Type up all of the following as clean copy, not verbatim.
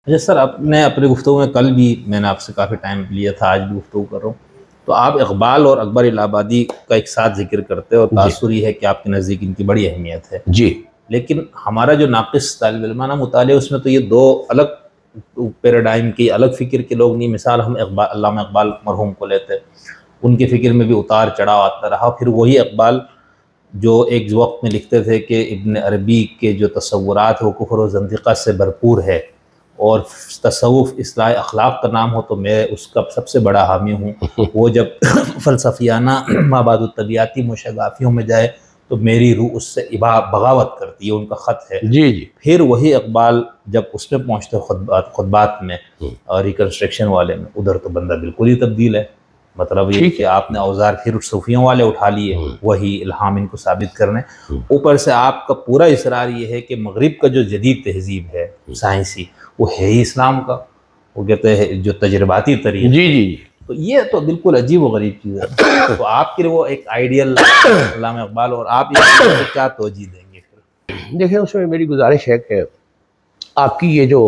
अच्छा सर, आपने अपनी गुफ्तगू में कल भी मैंने आपसे काफ़ी टाइम लिया था, आज भी गुफ्तगू कर रहा हूँ। तो आप इकबाल और अकबर इलाहाबादी का एक साथ जिक्र करते हैं और जी तासुरी है कि आपके नज़दीक इनकी बड़ी अहमियत है। जी। लेकिन हमारा जो नाक़िस तालिब इल्माना मुतालिया उसमें तो ये दो अलग पैराडाइम की, अलग फ़िक्र के लोग नहीं। मिसाल हम इकबाल, अल्लामा इकबाल मरहूम को लेते हैं, उनकी फ़िक्र में भी उतार चढ़ाव आता रहा। फिर वही इकबाल जो एक वक्त में लिखते थे कि इब्न अरबी के जो तसव्वुरात है वो कुफ्र व ज़ंदक़ा से भरपूर है, और तसव्वुफ़ इस्लाह अखलाक का नाम हो तो मैं उसका सबसे बड़ा हामी हूँ। वो जब फ़लसफ़ियाना माबादुत्तबियाती मुशगाफ़ियों में जाए तो मेरी रूह उससे बगावत करती है, उनका ख़त है। जी जी। फिर वही इकबाल जब उसमें पहुँचते खुतबात में और रिकन्स्ट्रक्शन वाले में, उधर तो बंदा बिल्कुल ही तब्दील है। मतलब ये ठीक कि है। आपने औजार फिर सूफियों वाले उठा लिए, वही इल्हाम इनको साबित करने। ऊपर से आपका पूरा इसरार ये है कि मगरिब का जो जदीद तहजीब है साइंसी, वो है ही इस्लाम का। वो कहते हैं जो तजर्बाती जी तरीक़ है। जी जी। तो ये तो बिल्कुल अजीब व गरीब चीज़ है। तो आपके लिए वो एक आइडियल अल्लामा इकबाल, और आप इसको क्या तवजीह देंगे फिर? देखिए, उसमें मेरी गुजारिश है कि आपकी ये जो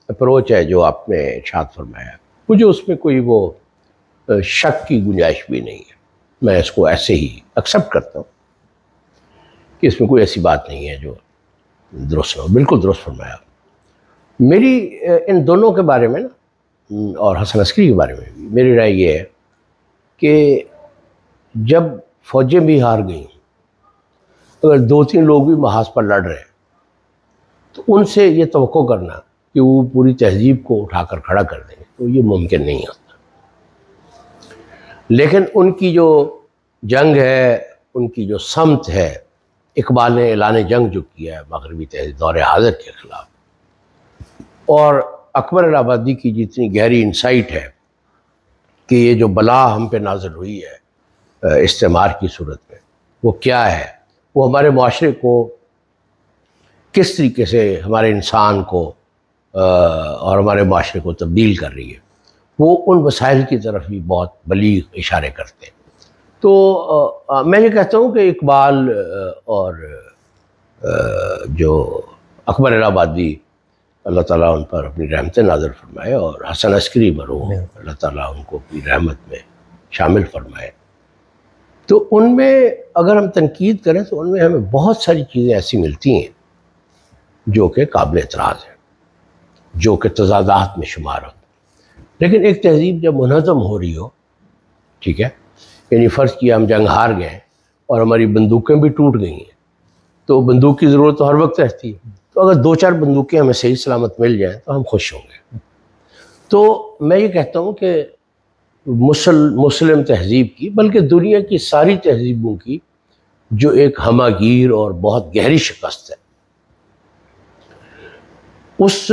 अप्रोच है, जो आपने इरशाद फरमाया, मुझे उसमें कोई वो शक की गुंजाइश भी नहीं है। मैं इसको ऐसे ही एक्सेप्ट करता हूँ कि इसमें कोई ऐसी बात नहीं है जो दुरुस्त हो। बिल्कुल दुरुस्त फरमाया। मेरी इन दोनों के बारे में ना, और हसन अस्करी के बारे में भी मेरी राय ये है कि जब फौजें भी हार गई, अगर 2-3 लोग भी महाज पर लड़ रहे हैं, तो उनसे ये तवक्को करना कि वो पूरी तहजीब को उठाकर खड़ा कर देंगे, तो ये मुमकिन नहीं होता। लेकिन उनकी जो जंग है, उनकी जो समत है, इकबाल ने ऐलान जंग जो किया है मगरबी तहजीब दौर हाज़िर के ख़िलाफ़, और अकबर इलाहाबादी की जितनी गहरी इंसाइट है कि ये जो बला हम पे नाज़िल हुई है इस्तेमार की सूरत में, वो क्या है, वो हमारे माशरे को किस तरीके से, हमारे इंसान को और हमारे माशरे को तब्दील कर रही है, वो उन वसाइल की तरफ भी बहुत बलीग इशारे करते हैं। तो मैं ये कहता हूँ कि इकबाल और जो अकबर इलाहाबादी, अल्लाह ताला उन पर अपनी रहमतें नाज़िल फरमाए, और हसन अस्करी मरहूम, अल्लाह ताला उनको अपनी रहमत में शामिल फरमाए, तो उनमें अगर हम तनकीद करें तो उनमें हमें बहुत सारी चीज़ें ऐसी मिलती हैं जो कि काबिल एतराज़ है, जो कि तज़ादात में शुमार होते हैं। लेकिन एक तहजीब जब मुनज़्ज़म हो रही हो, ठीक है, यानी फ़र्ज़ किया हम जंग हार गए और हमारी बंदूकें भी टूट गई हैं, तो बंदूक की ज़रूरत तो हर वक्त रहती है। तो अगर 2-4 बंदूकें हमें सही सलामत मिल जाएँ तो हम खुश होंगे। तो मैं ये कहता हूँ कि मुस्लिम तहजीब की, बल्कि दुनिया की सारी तहजीबों की जो एक हमागीर और बहुत गहरी शिकस्त है, उस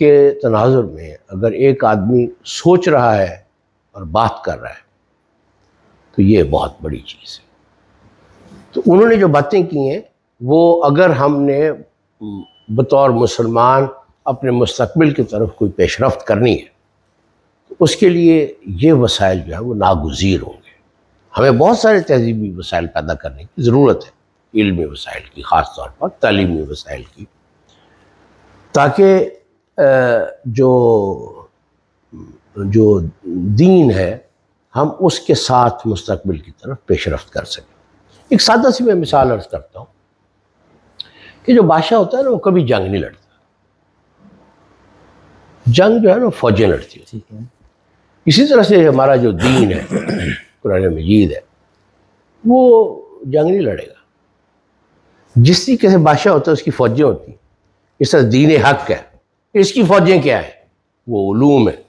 के तनाजुर में अगर एक आदमी सोच रहा है और बात कर रहा है तो ये बहुत बड़ी चीज़ है। तो उन्होंने जो बातें की हैं, वो अगर हमने बतौर मुसलमान अपने मुस्तकबिल की तरफ कोई पेशरफ्त करनी है, तो उसके लिए ये वसाइल जो है वो नागुज़ीर होंगे। हमें बहुत सारे तहजीबी वसाइल पैदा करने की ज़रूरत है, इल्मी वसाइल की, ख़ास तौर पर तालीमी वसाइल की, ताकि जो दीन है हम उसके साथ मुस्तकबिल की तरफ पेशरफ्त कर सकें। एक सादा सी मैं मिसाल अर्ज़ करता हूँ कि जो बादशाह होता है ना, वो कभी जंग नहीं लड़ता। जंग जो है ना, फौजें लड़ती है। इसी तरह से हमारा जो दीन है, कुरान मजीद है, वो जंग नहीं लड़ेगा। जिस तरीके से बादशाह होता है उसकी फौजें होती हैं, इस तरह दीन हक है, इसकी फौजें क्या है, वो उलूम है,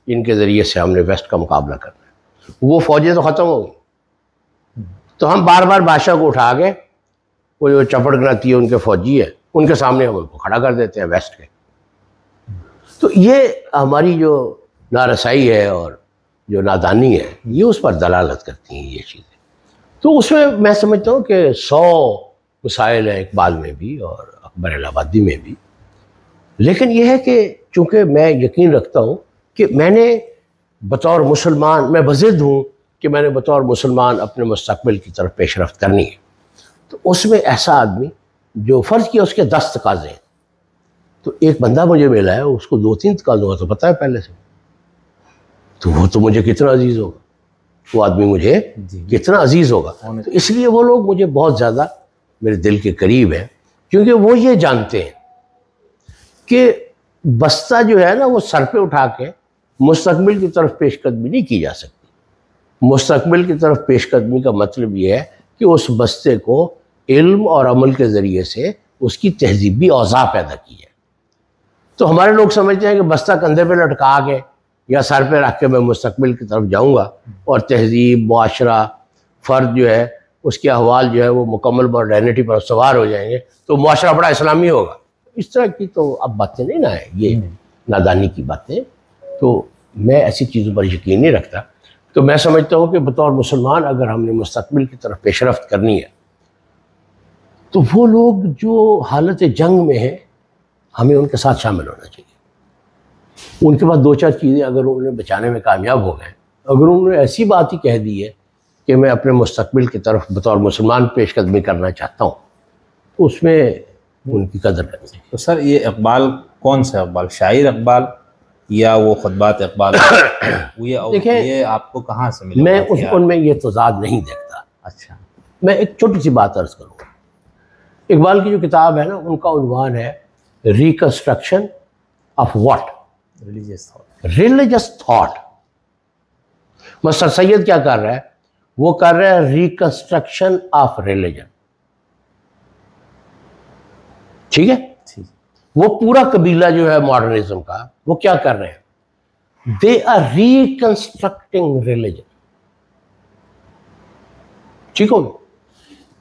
इनके ज़रिए से हमने वेस्ट का मुकाबला करना है। वो फौजें तो ख़त्म हो गई, तो हम बार बार बादशाह को उठा के, वो जो चपड़ गनाती है उनके फौजी है, उनके सामने हम उनको खड़ा कर देते हैं वेस्ट के। तो ये हमारी जो नारसाई है और जो नादानी है, ये उस पर दलालत करती हैं ये चीज़ें। तो उसमें मैं समझता हूँ कि 100 मसाइल हैं इकबाल में भी और अकबर इलाहाबादी में भी। लेकिन यह है कि चूँकि मैं यकीन रखता हूँ कि मैंने बतौर मुसलमान, मैं बज़िद हूँ कि मैंने बतौर मुसलमान अपने मुस्तकबिल की तरफ पेशरफ्त करनी है, तो उसमें ऐसा आदमी जो फ़र्ज़ किया उसके 10 तकाज़े हैं, तो एक बंदा मुझे मिला है, उसको 2-3 कालों का तो पता है पहले से, तो वो तो मुझे कितना अजीज होगा, वो आदमी मुझे कितना अजीज होगा। तो इसलिए वो लोग मुझे बहुत ज़्यादा मेरे दिल के करीब है, क्योंकि वो ये जानते हैं कि बस्ता जो है ना वो सर पे उठा के मुस्तकबिल की तरफ पेशकदमी नहीं की जा सकती। मुस्तकबिल की तरफ पेशकदमी का मतलब ये है कि उस बस्ते को इल्म और अमल के ज़रिए से उसकी तहजीबी औज़ा पैदा की है। तो हमारे लोग समझते हैं कि बस्ता कंधे पे लटका के या सर पे रख के मैं मुस्तकबिल की तरफ जाऊंगा और तहजीब, मुआशरा, फ़र्द जो है उसके अहवाल जो है वो मुकम्मल मॉडर्निटी पर सवार हो जाएंगे, तो मुआशरा बड़ा इस्लामी होगा। इस तरह की तो अब बातें नहीं ना है, ये नादानी की बातें। तो मैं ऐसी चीज़ों पर यकीन नहीं रखता। तो मैं समझता हूँ कि बतौर मुसलमान अगर हमने मुस्तकबिल की तरफ पेशरफ्त करनी है, तो वो लोग जो हालत जंग में हैं हमें उनके साथ शामिल होना चाहिए। उनके पास 2-4 चीज़ें अगर उन्हें बचाने में कामयाब हो गए, अगर उन्होंने ऐसी बात ही कह दी है कि मैं अपने मुस्तकबिल की तरफ बतौर मुसलमान पेशकदमी करना चाहता हूँ, तो उसमें उनकी कदर करनी चाहिए। तो सर ये इकबाल कौन सा इकबाल, शायर इकबाल या वो खुतबात इकबाल? ये आपको कहाँ से मिला? मैं उनमें ये तजाद नहीं देखता। अच्छा, मैं एक छोटी सी बात अर्ज करूँगा। इकबाल की जो किताब है ना, उनका उन्वान है reconstruction of what? Religious thought. Sir Syed क्या कर रहा है? वो कर रहा है रिकंस्ट्रक्शन ऑफ रिलीजन। ठीक है, वो पूरा कबीला जो है मॉडर्निज्म का, वो क्या कर रहे हैं? They are reconstructing religion. ठीक हो?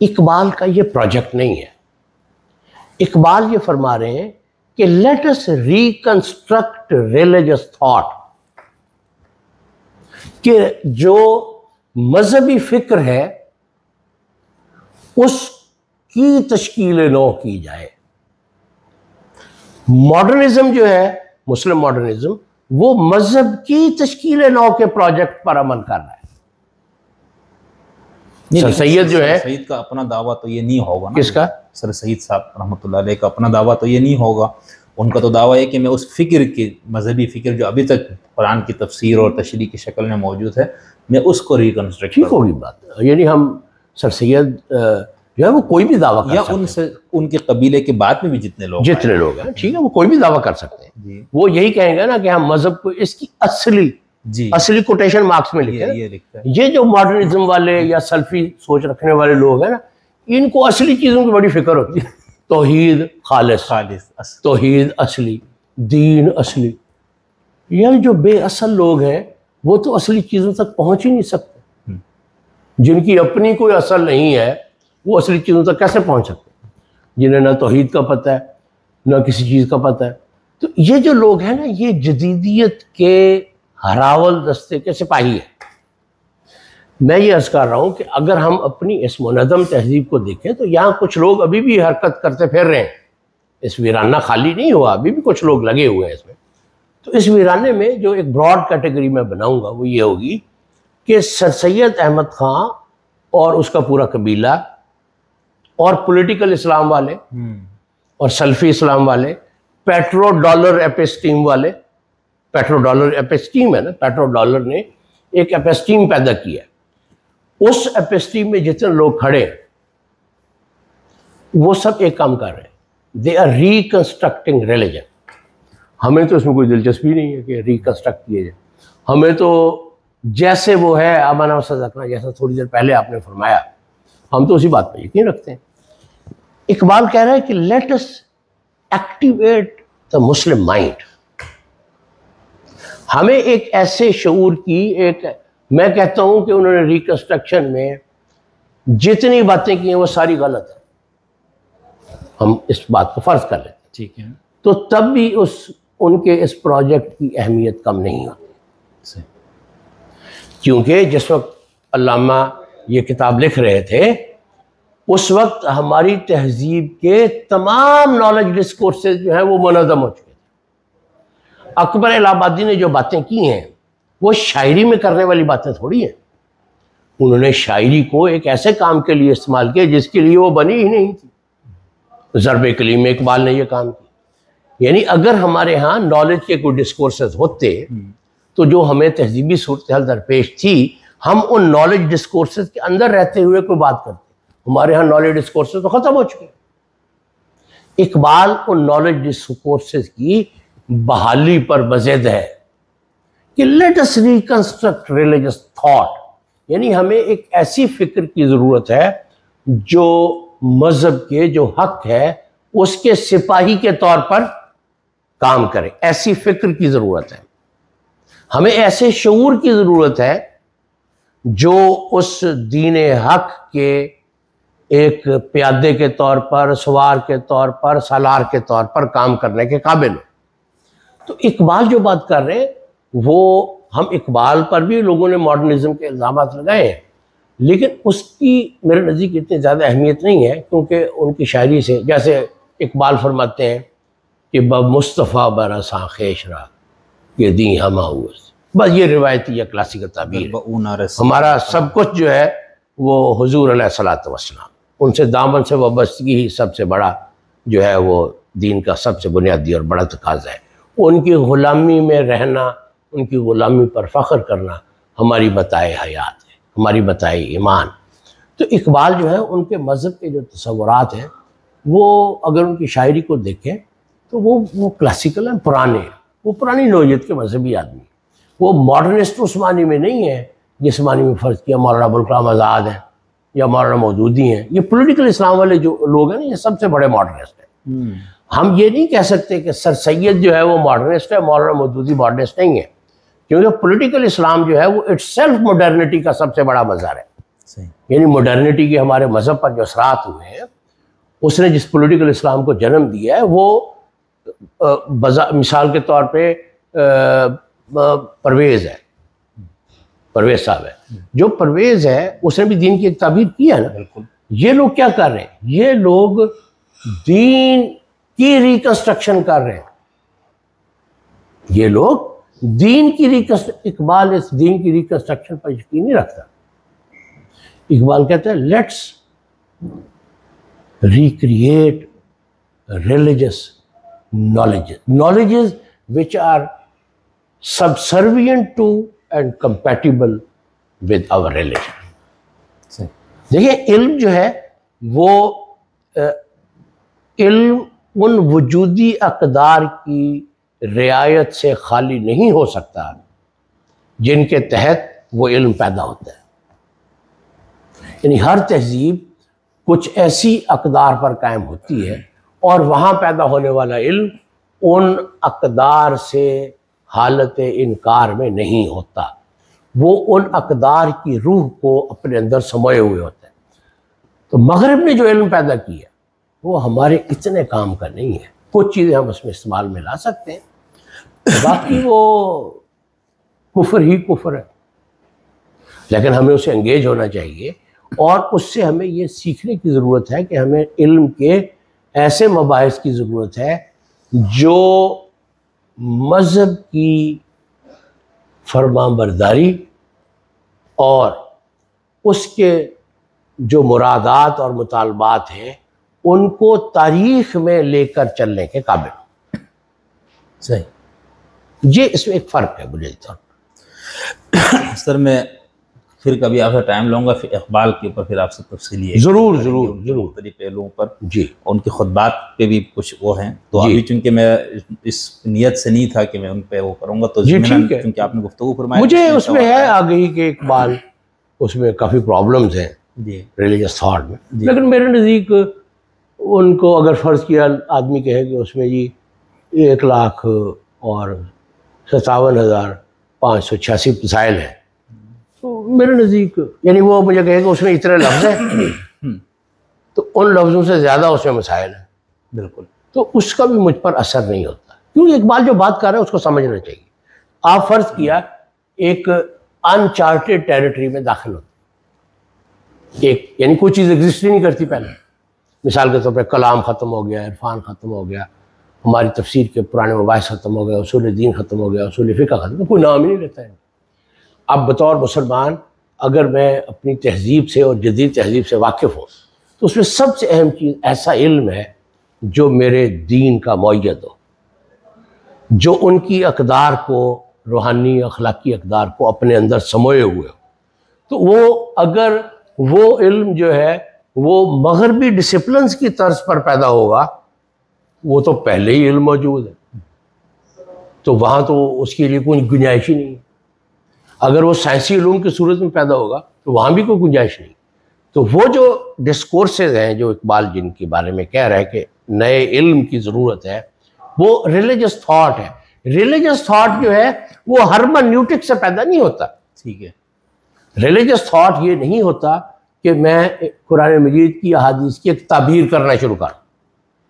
इकबाल का ये प्रोजेक्ट नहीं है। इकबाल ये फरमा रहे हैं कि let us reconstruct religious thought, कि जो मजहबी फिक्र है उसकी तश्कील नौ की जाए। मॉडर्निज्म जो है, मुस्लिम मॉडर्निज्म, वो मजहब की तश्कील नौ के प्रोजेक्ट पर अमल कर रहा है। सर सैयद जो है, सईद का अपना दावा तो ये नहीं होगा ना। किसका? सर सईद साहब रहमतुल्लाह अलैह का अपना दावा तो ये नहीं होगा। उनका तो दावा है कि मैं उस फिक्र की, मजहबी फिक्र जो अभी तक कुरान की तफसीर और तशरीह की शक्ल में मौजूद है, मैं उसको रिकंस्ट्रक्ट। ठीक होगी बात, यानी हम सर सैयद जो है वो कोई भी दावा कर या सकते उनसे, उनके कबीले के बाद में भी जितने लोग हैं, ठीक है, वो कोई भी दावा कर सकते हैं। वो यही कहेंगे ना कि हम मजहब को इसकी असली कोटेशन मार्क्स में लिखे। ये जो मॉडर्निज्म वाले या सल्फी सोच रखने वाले लोग हैं ना, इनको असली चीजों की बड़ी फिक्र होती है। तौहीद खालिस, तौहीद असली, दीन असली। ये जो बेअसल लोग हैं वो तो असली चीजों तक पहुंच ही नहीं सकते। जिनकी अपनी कोई असल नहीं है वो असली चीज़ों तक कैसे पहुंच सकते हैं? जिन्हें ना तौहीद का पता है ना किसी चीज़ का पता है। तो ये जो लोग हैं ना, ये जदीदियत के हरावल दस्ते के सिपाही है। मैं ये अर्ज़ कर रहा हूँ कि अगर हम अपनी इस मुनज़्ज़म तहजीब को देखें तो यहाँ कुछ लोग अभी भी हरकत करते फिर रहे हैं। इस वीराना खाली नहीं हुआ, अभी भी कुछ लोग लगे हुए हैं इसमें। तो इस वीराने में जो एक ब्रॉड कैटेगरी में बनाऊँगा वो ये होगी कि सर सैयद अहमद ख़ां और उसका पूरा कबीला और पॉलिटिकल इस्लाम वाले और सल्फी इस्लाम वाले, पेट्रो डॉलर एपिस्टीम वाले, पेट्रो डॉलर एपिस्टीम है ना, पेट्रो डॉलर ने एक एपिस्टीम पैदा किया। उस एपिस्टीम में जितने लोग खड़े हैं वो सब एक काम कर रहे हैं, दे आर रिकंस्ट्रक्टिंग रिलीजन। हमें तो इसमें कोई दिलचस्पी नहीं है कि रिकंस्ट्रक्ट किए जाए। हमें तो जैसे वो है अमाना व सज़कना, जैसा थोड़ी देर पहले आपने फरमाया, हम तो उसी बात पर यकीन रखते हैं। इकबाल कह रहा है कि let us activate the Muslim mind. हमें एक ऐसे शऊर की, एक, मैं कहता हूं कि उन्होंने रिकंस्ट्रक्शन में जितनी बातें की हैं वो सारी गलत है। हम इस बात को फर्ज कर लेते हैं, ठीक है, तो तब भी उनके इस प्रोजेक्ट की अहमियत कम नहीं होती। क्योंकि जिस वक्त अल्लामा ये किताब लिख रहे थे उस वक्त हमारी तहजीब के तमाम नॉलेज डिस्कोर्सेज जो है वो मुनज़्ज़म हो चुके थे। अकबर इलाहाबादी ने जो बातें की हैं वो शायरी में करने वाली बातें थोड़ी हैं। उन्होंने शायरी को एक ऐसे काम के लिए इस्तेमाल किया जिसके लिए वो बनी ही नहीं थी। ज़रब कलीम में इकबाल ने यह काम किया। यानी अगर हमारे यहाँ नॉलेज के कोई डिस्कोर्सेस होते तो जो हमें तहजीबी सूरत हाल दरपेश थी, हम उन नॉलेज डिस्कोर्सेस के अंदर रहते हुए कोई बात करते। हमारे यहाँ नॉलेज डिस्कोर्सेस तो ख़त्म हो चुके। इकबाल उन नॉलेज डिस्कोर्सेस की बहाली पर मज़ेद है कि let us reconstruct religious thought, यानी हमें एक ऐसी फ़िक्र की ज़रूरत है जो मज़हब के जो हक है उसके सिपाही के तौर पर काम करे। ऐसी फ़िक्र की ज़रूरत है, हमें ऐसे शऊर की ज़रूरत है जो उस दीन हक के एक प्यादे के तौर पर, सवार के तौर पर, सालार के तौर पर काम करने के काबिल हो। तो इकबाल जो बात कर रहे हैं वो, हम इकबाल पर भी लोगों ने मॉडर्निज्म के इल्ज़ाम लगाए हैं, लेकिन उसकी मेरे नज़दीक इतनी ज़्यादा अहमियत नहीं है, क्योंकि उनकी शायरी से, जैसे इकबाल फरमाते हैं कि ब मुस्तफ़ा बरसा खेशरा ये दी हम बस, ये रिवायती या क्लासिकल ताबीर, हमारा सब कुछ जो है वो हुजूर अलैहिस्सलातु वस्सलाम, उनसे दामन से वाबस्तगी ही सबसे बड़ा जो है वो दीन का सबसे बुनियादी और बड़ा तकाज़ा है। उनकी ग़ुलामी में रहना, उनकी ग़ुलामी पर फ़ख्र करना हमारी बताए हयात है, हमारी बताए ईमान। तो इकबाल जो है उनके मज़हब के जो तसव्वुरात हैं वो अगर उनकी शायरी को देखें तो वो क्लासिकल हैं, पुराने हैं, वो पुरानी नौइयत के मजहबी आदमी। वो मॉडर्निस्ट उस मानी में नहीं है जिस मानी में फ़र्ज़ किया मौलाना अबुल कलाम आज़ाद हैं या मौलाना मौदूदी हैं। ये पॉलिटिकल इस्लाम वाले जो लोग हैं ना, ये सबसे बड़े मॉडर्निस्ट हैं। हम ये नहीं कह सकते कि सर सैयद जो है वो मॉडर्निस्ट है, मौलाना मौदूदी मॉडर्निस्ट नहीं है, क्योंकि पॉलिटिकल इस्लाम जो है वो इटसेल्फ मॉडर्निटी का सबसे बड़ा मज़हर है। यानी मॉडर्निटी के हमारे मज़हब पर जो असरात हुए हैं, उसने जिस पॉलिटिकल इस्लाम को जन्म दिया है वो मिसाल के तौर पे परवेज़ है, परवेज़ साहब है। जो परवेज़ है उसने भी दीन की एक ताबीर की है ना। बिल्कुल। ये लोग क्या कर रहे हैं, ये लोग दीन की रिकंस्ट्रक्शन कर रहे हैं। ये लोग दीन की इकबाल इस दीन की रिकंस्ट्रक्शन पर यकीन नहीं रखता। इकबाल कहता है let's recreate religious knowledges which are subservient to and compatible with our religion। देखिए इल्म जो है वो इल्म उन वजूदी अक़दार की रियायत से खाली नहीं हो सकता जिनके तहत वो इल्म पैदा होता है। यानी हर तहजीब कुछ ऐसी अक़दार पर कायम होती है और वहाँ पैदा होने वाला इल्म उन अक़दार से हालत इनकार में नहीं होता, वो उन अक़दार की रूह को अपने अंदर समाये हुए होता है। तो मग़रिब ने जो इल्म पैदा किया वो हमारे इतने काम का नहीं है। कुछ चीज़ें हम उसमें इस्तेमाल में ला सकते हैं, बाकी वो कुफ्र ही कुफ्र है, लेकिन हमें उसे एंगेज होना चाहिए और उससे हमें ये सीखने की ज़रूरत है कि हमें इल्म के ऐसे मबाहिस की ज़रूरत है जो मज़हब की फरमाबरदारी और उसके जो मुरादात और मुतालबात हैं उनको तारीख़ में लेकर चलने के काबिल। सही, ये इसमें एक फ़र्क है मुझे। सर मैं फिर कभी आपसे टाइम लूँगा, फिर इकबाल के ऊपर फिर आपसे तफसीली ज़रूर ज़रूर ज़रूर मुख्तलिफ पहलुओं पर जी, उनकी खुतबात पे भी कुछ वो हैं। तो अभी चूँकि मैं इस नियत से नहीं था कि मैं उन पे वो करूँगा, तो क्योंकि आपने गुफ्तगू फरमाई, मुझे उसमें है आ गई कि इकबाल उसमें काफ़ी प्रॉब्लम्स हैं रिलीजियस थॉट में, लेकिन मेरे नज़दीक उनको अगर फ़र्ज़ किया आदमी कहे कि उसमें जी 1,57,586 मसाइल हैं, तो मेरे नज़दीक यानी वो मुझे कहे कि उसमें इतने लफ्ज़ हैं तो उन लफ्ज़ों से ज़्यादा उसमें मसाइल हैं। बिल्कुल। तो उसका भी मुझ पर असर नहीं होता, क्योंकि इकबाल जो बात कर रहे हैं उसको समझना चाहिए। आप फ़र्ज़ किया एक अनचार्टेड टेरिटरी में दाखिल होते, एक यानी कोई चीज़ एग्जिस्ट ही नहीं करती पहले। मिसाल के तौर पर कलाम ख़त्म हो गया, इरफान ख़त्म हो गया, हमारी तफसीर के पुराने मबाहिस ख़त्म हो गया, उसूल दीन ख़त्म हो गया, उसूल फ़िक़्ह ख़त्म, कोई नाम ही नहीं लेता है। अब बतौर मुसलमान अगर मैं अपनी तहज़ीब से और जदीद तहज़ीब से वाकिफ़ हूँ तो उसमें सबसे अहम चीज़ ऐसा इल्म है जो मेरे दीन का मुअय्यद हो, जो उनकी अक़दार को, रूहानी अखलाकी अक़दार को अपने अंदर समोए हुए हो। तो वो अगर वो इल्म जो है वो मगरबी डिसिप्लिन्स की तर्ज पर पैदा होगा, वो तो पहले ही इल्म मौजूद है, तो वहाँ तो उसके लिए कोई गुंजाइश ही नहीं है। अगर वो साइंसी इल्म की सूरत में पैदा होगा तो वहाँ भी कोई गुंजाइश नहीं। तो वो जो डिस्कोर्सेज हैं जो इकबाल जिनके बारे में कह रहा है कि नए इल्म की ज़रूरत है, वो रिलीजियस थाट है। रिलीजियस थाट जो है वो हर्मेन्यूटिक्स से पैदा नहीं होता। ठीक है, रिलीजियस थाट ये नहीं होता कि मैं कुरान मजीद की अहादीस की एक ताबीर करना शुरू कर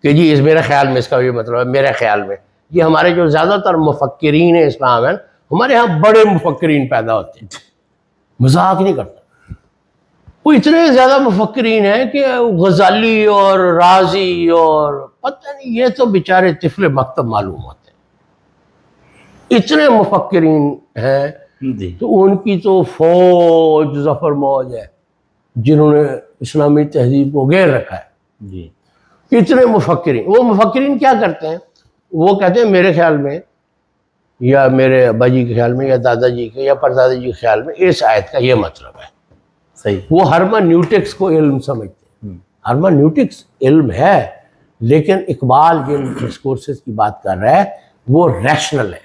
कि जी इस मेरे ख्याल में इसका ये मतलब है, मेरे ख्याल में। ये हमारे जो ज़्यादातर मुफक्किरीन है इस्लाम है, हमारे यहाँ बड़े मुफक्किरीन पैदा होते हैं, मजाक नहीं करता। वो इतने ज़्यादा मुफक्किरीन हैं कि गजाली और राजी और पता नहीं, ये तो बेचारे तिफले मकतब मालूम होते हैं, इतने मुफक्किरीन हैं। तो उनकी तो फौज जफर मौज है जिन्होंने इस्लामी तहजीब को घेर रखा है जी। इतने मुफक्किरीन, वो मुफक्किरीन क्या करते हैं, वो कहते हैं मेरे ख्याल में या मेरे अब्बा जी के ख्याल में या दादाजी के या परदादा जी के ख्याल में इस आयत का ये मतलब है। सही, वो हर्मेन्यूटिक्स को इल्म समझते हैं। हर्मेन्यूटिक्स इल्म है, लेकिन इकबाल जिन डिस्कोर्सेस की बात कर रहा है वो रैशनल है।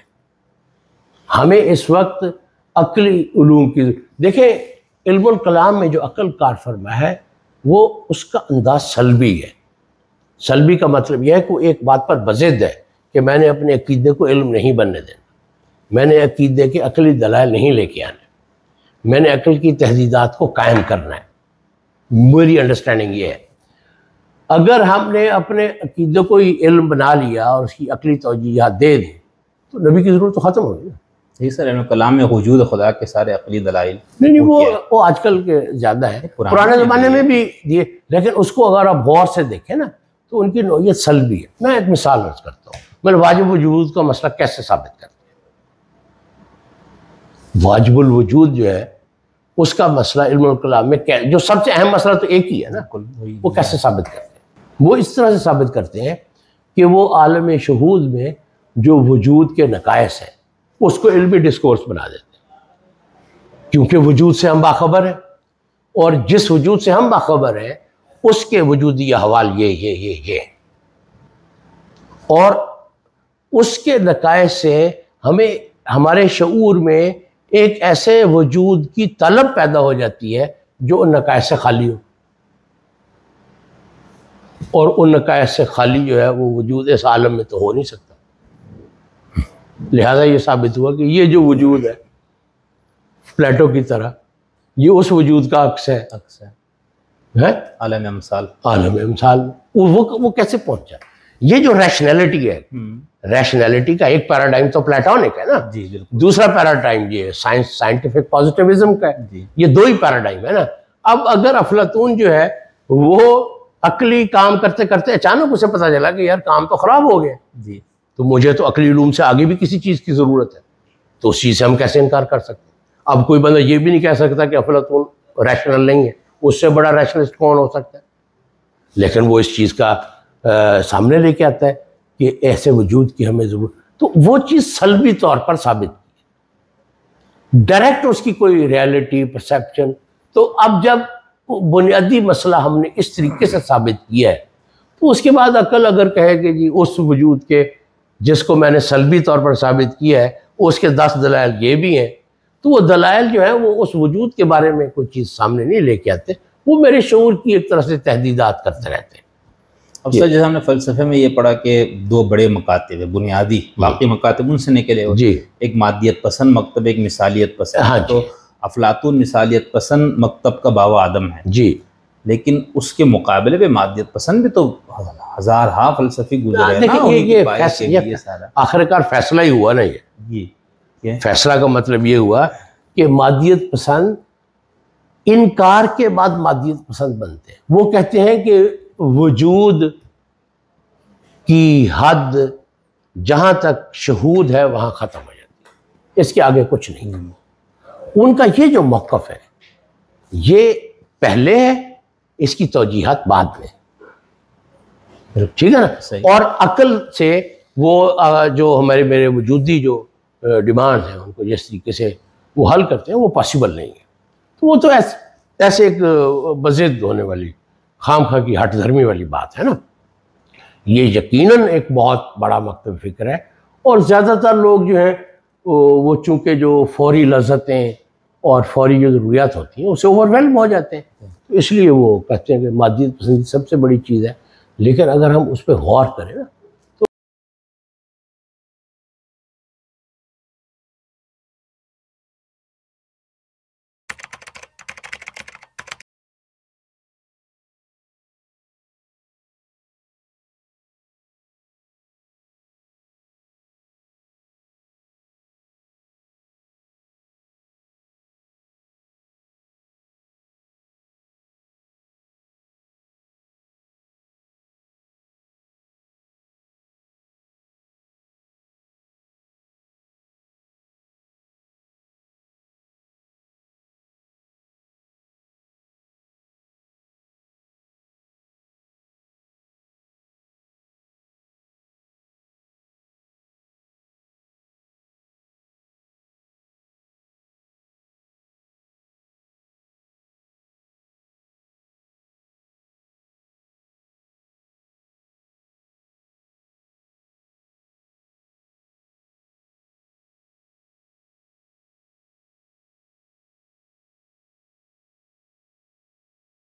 हमें इस वक्त अक्ली उलूम की, देखें इल्मुल कलाम में जो अक्ल कार फरमा है वो उसका अंदाज सल्बी है। सल्बी का मतलब यह है कि वो एक बात पर बज़िद है कि मैंने अपने अकीदे को इल्म नहीं बनने देना, मैंने अकीदे के अकली दलाइल नहीं लेके आने, मैंने अक्ल की तहदीदात को कायम करना है। मेरी अंडरस्टैंडिंग ये है। अगर हमने अपने अकीदे को ही इल्म बना लिया और उसकी अकली तौजीहात दे दी तो नबी की ज़रूरत तो ख़त्म हो गई ना। जी सर, इल्म कलाम में वजूद खुदा के सारे अकली दलाइल नहीं, वो आजकल के ज़्यादा है, पुराने ज़माने में भी दिए, लेकिन उसको अगर आप गौर से देखें ना तो उनकी नौयत सल्बी है। मैं एक मिसाल अर्ज करता हूँ, मतलब वाजिब वजूद का मसला कैसे साबित करते हैं। वाजिबुल वजूद जो है उसका मसला इल्मुल कलाम में क्या, जो सबसे अहम मसला तो एक ही है ना, वो कैसे साबित करते हैं। वो इस तरह से साबित करते हैं कि वो आलम शहूद में जो वजूद के नकायस हैं उसको इल्मी डिस्कोर्स बना देते हैं, क्योंकि वजूद से हम बाखबर हैं और जिस वजूद से हम बाखबर हैं उसके वजूदी अहवाल ये और उसके नकायस से हमें हमारे शऊर में एक ऐसे वजूद की तलब पैदा हो जाती है जो उन नकायस से खाली हो, और उन नकायस से खाली जो है वो वजूद इस आलम में तो हो नहीं सकता। लिहाजा ये साबित हुआ कि ये जो वजूद है प्लेटो की तरह ये उस वजूद का अक्स है आलम अमसाल। वो कैसे पहुंचा। ये जो रैशनैलिटी है, रैशनैलिटी का एक पैराडाइम तो प्लेटोनिक है ना जी, बिल्कुल। दूसरा पैराडाइम ये साइंटिफिक पॉजिटिविज्म का है। ये दो ही पैराडाइम है ना। अब अगर अफलातून जो है वो अकली काम करते करते अचानक उसे पता चला कि यार काम तो खराब हो गया जी, तो मुझे तो अकली इल्म से आगे भी किसी चीज़ की ज़रूरत है, तो उस चीज़ से हम कैसे इनकार कर सकते हैं। अब कोई बंदा ये भी नहीं कह सकता कि अफलातून रैशनल नहीं है, उससे बड़ा रैशनलिस्ट कौन हो सकता है। लेकिन वो इस चीज़ का सामने लेके आता है कि ऐसे वजूद की हमें ज़रूरत, तो वो चीज़ सल्बी तौर पर साबित की, डायरेक्ट उसकी कोई रियलिटी परसेप्शन। तो अब जब बुनियादी मसला हमने इस तरीके से साबित किया है तो उसके बाद अकल अगर कहे कि जी उस वजूद के जिसको मैंने सल्बी तौर पर साबित किया है उसके 10 दलाइल ये भी हैं, तो वो दलाइल जो है वो उस वजूद के बारे में कोई चीज़ सामने नहीं लेके आते, वो मेरे शऊर की एक तरह से तहदीदात करते रहते हैं। अब सर जैसे हमने फ़लसफ़े में ये पढ़ा कि दो बड़े मकातिब है बुनियादी, बाकी मकातिब उनसे निकले हो जी, एक मादियत पसंद मकतब, एक मिसालियत पसंद। हाँ, तो अफलातून मिसालियत पसंद मकतब का बावा आदम है जी, लेकिन उसके मुकाबले में मादियत पसंद भी तो हजार हा फलसफी गुजरे ना। ये सारा आखिरकार फैसला ही हुआ ना। ये फैसला का मतलब ये हुआ कि मादियत पसंद इनकार के बाद मादियत पसंद बनते हैं। वो कहते हैं कि वजूद की हद जहां तक शहूद है वहां खत्म हो जाती है, इसके आगे कुछ नहीं। उनका ये जो मौक़िफ़ है ये पहले है, इसकी तौजीहात बाद में, ठीक है ना। और अकल से वो जो हमारे मेरे वजूदी जो डिमांड हैं उनको जिस तरीके से वो हल करते हैं वो पॉसिबल नहीं है। तो वो तो ऐसे एक बज़िद होने वाली खाम खा की हट धर्मी वाली बात है ना। ये यकीनन एक बहुत बड़ा मकतब फ़िक्र है। और ज़्यादातर लोग जो हैं वो चूँकि जो फौरी लज़्ज़तें और फौरी जो ज़रूरियात होती हैं उससे ओवरवेल्म हो जाते हैं, तो इसलिए वो कहते हैं कि मादियत पसंदी सबसे बड़ी चीज़ है। लेकिन अगर हम उस पर गौर करें ना